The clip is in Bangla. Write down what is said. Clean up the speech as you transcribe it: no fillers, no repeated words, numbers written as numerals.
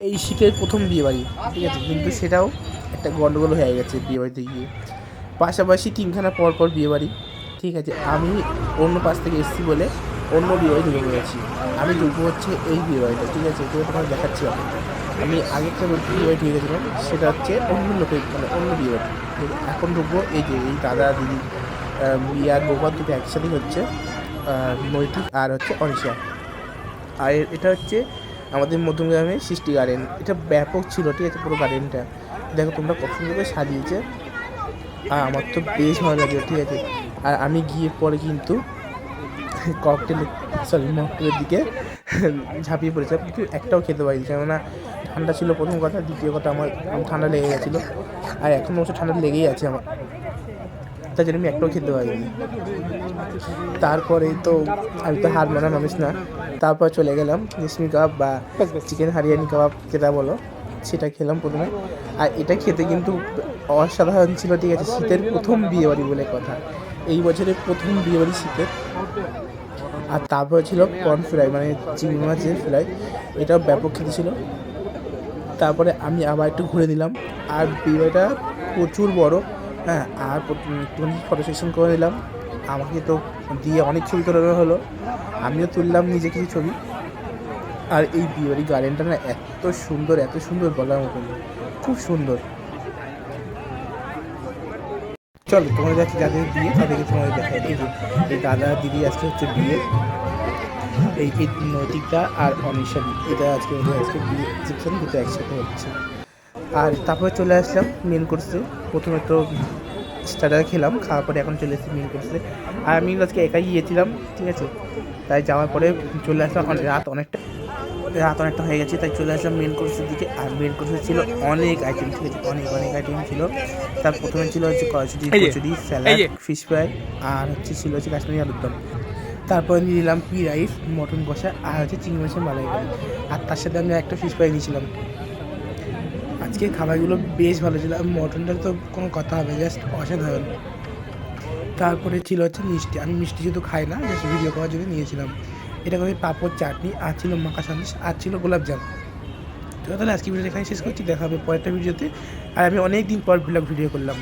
এই শীতের প্রথম বিয়েবাড়ি, ঠিক আছে, কিন্তু সেটাও একটা গন্ডগোল হয়ে গেছে বিয়েবাড়িতে গিয়ে। পাশাপাশি 3খানা পর বিয়েবাড়ি, ঠিক আছে। আমি অন্য পাশ থেকে এসেছি বলে অন্য বিয়েবাড়ি ঢুকে পড়েছি। আমি ঢুকবো হচ্ছে এই বিয়েবাড়িটা, ঠিক আছে, যেটা তোমাকে দেখাচ্ছি। আমি আগে একটা বিয়েবাড়ি ঢুকে গেছিলাম, সেটা হচ্ছে অন্য লোকের, মানে অন্য বিয়েবাড়ি। এখন ঢুকবো এই যে এই দাদা দিদি বিয়ে আর বৌভাত দুটো একসাথেই হচ্ছে, নৈতিক আর হচ্ছে অনিশা। আর এটা হচ্ছে আমাদের মধ্যমগ্রামের সৃষ্টি গার্ডেন। এটা ব্যাপক ছিল, ঠিক আছে, পুরো গার্ডেনটা দেখো তোমরা কত সুন্দর করে সাজিয়েছে। আর আমার তো বেশ ভালো লাগে, ঠিক আছে। আর আমি গিয়ে পরে কিন্তু মকটেলের দিকে ঝাঁপিয়ে পড়েছিলাম, কিন্তু একটাও খেতে পারিনি, কেননা ঠান্ডা ছিল প্রথম কথা, দ্বিতীয় কথা আমার ঠান্ডা লেগে গেছিলো। আর এখন অবশ্য ঠান্ডা লেগেই আছে আমার, তাই জন্য আমি একটাও খেতে পারিনি। তারপরে তো আমি তো হার মানা মানুষ না, তারপর চলে গেলাম রেশমি কাবাব বা চিকেন হারিয়ানি কাবাব যেটা বলো, সেটা খেলাম প্রথমে। আর এটা খেতে কিন্তু অসাধারণ ছিল, ঠিক আছে। শীতের প্রথম বিয়েবাড়ি বলে কথা, এই বছরের প্রথম বিয়েবাড়ি শীতের। আর তারপরে ছিল কর্ন ফ্রাই, মানে চিংড়ি মাছের ফ্রাই, এটাও ব্যাপক খেতে ছিল। তারপরে আমি আবার একটু ঘুরে দিলাম। আর বিয়েবাড়িটা প্রচুর বড়, হ্যাঁ। আর একটুখানি ফটো সেশন করে নিলাম, আমাকে তো দিয়ে অনেক ছবি তোলানো হলো, আমিও তুললাম নিজে কিছু ছবি। আর এই বিয়েবাড়ি গার্ডেনটা না এত সুন্দর, এত সুন্দর বলার মতন, খুব সুন্দর। চলো তোমাদের যাচ্ছে যাদের বিয়ে তাদেরকে তোমাদের দেখায়। এই যে এই দাদা দিদি আজকে হচ্ছে বিয়ে, এই নৈতিকটা আর অনিশাদি, এটা আজকে বিয়ে রিসেপশন দুটো একসাথে হচ্ছে। আর তারপরে চলে আসলাম মেন কোর্সে। প্রথমে তো স্টার্টার খেলাম, খাওয়ার পরে এখন চলে এসেছি মেন কোর্সে। আর আমি আজকে একাই গিয়েছিলাম, ঠিক আছে, তাই যাওয়ার পরে চলে আসলাম। রাত অনেকটা হয়ে গেছে, তাই চলে আসলাম মেন কোর্সের দিকে। আর মেন কোর্সে ছিল অনেক আইটেম, ঠিক আছে, অনেক আইটেম ছিল। তার প্রথমে ছিল হচ্ছে কচুরি, স্যালাড, ফিশ ফ্রাই, আর ছিল হচ্ছে কাশ্মীরি আলুর দম। তারপরে নিয়ে নিলাম পি রাইস, মটন কষা, আর হচ্ছে চিংড়ি মাছের মালাইকারি। আর তার সাথে আমি একটা ফিশ ফ্রাই নিয়েছিলাম। আজকে খাবারগুলো বেশ ভালো ছিল। মটনটা তো কোনো কথা হবে, জাস্ট অসাধারণ। তারপরে ছিল হচ্ছে মিষ্টি, আমি মিষ্টি যেহেতু খাই না, জাস্ট ভিডিও করার জন্য নিয়েছিলাম। এটা করে পাঁপড়, চাটনি, আর ছিল মাখা সন্দেশ, আর ছিল গোলাপজাম। তো তাহলে আজকে ভিডিও এখানে শেষ করছি, দেখা হবে পরেরটা ভিডিওতে। আর আমি অনেক দিন পর ভিডিও করলাম।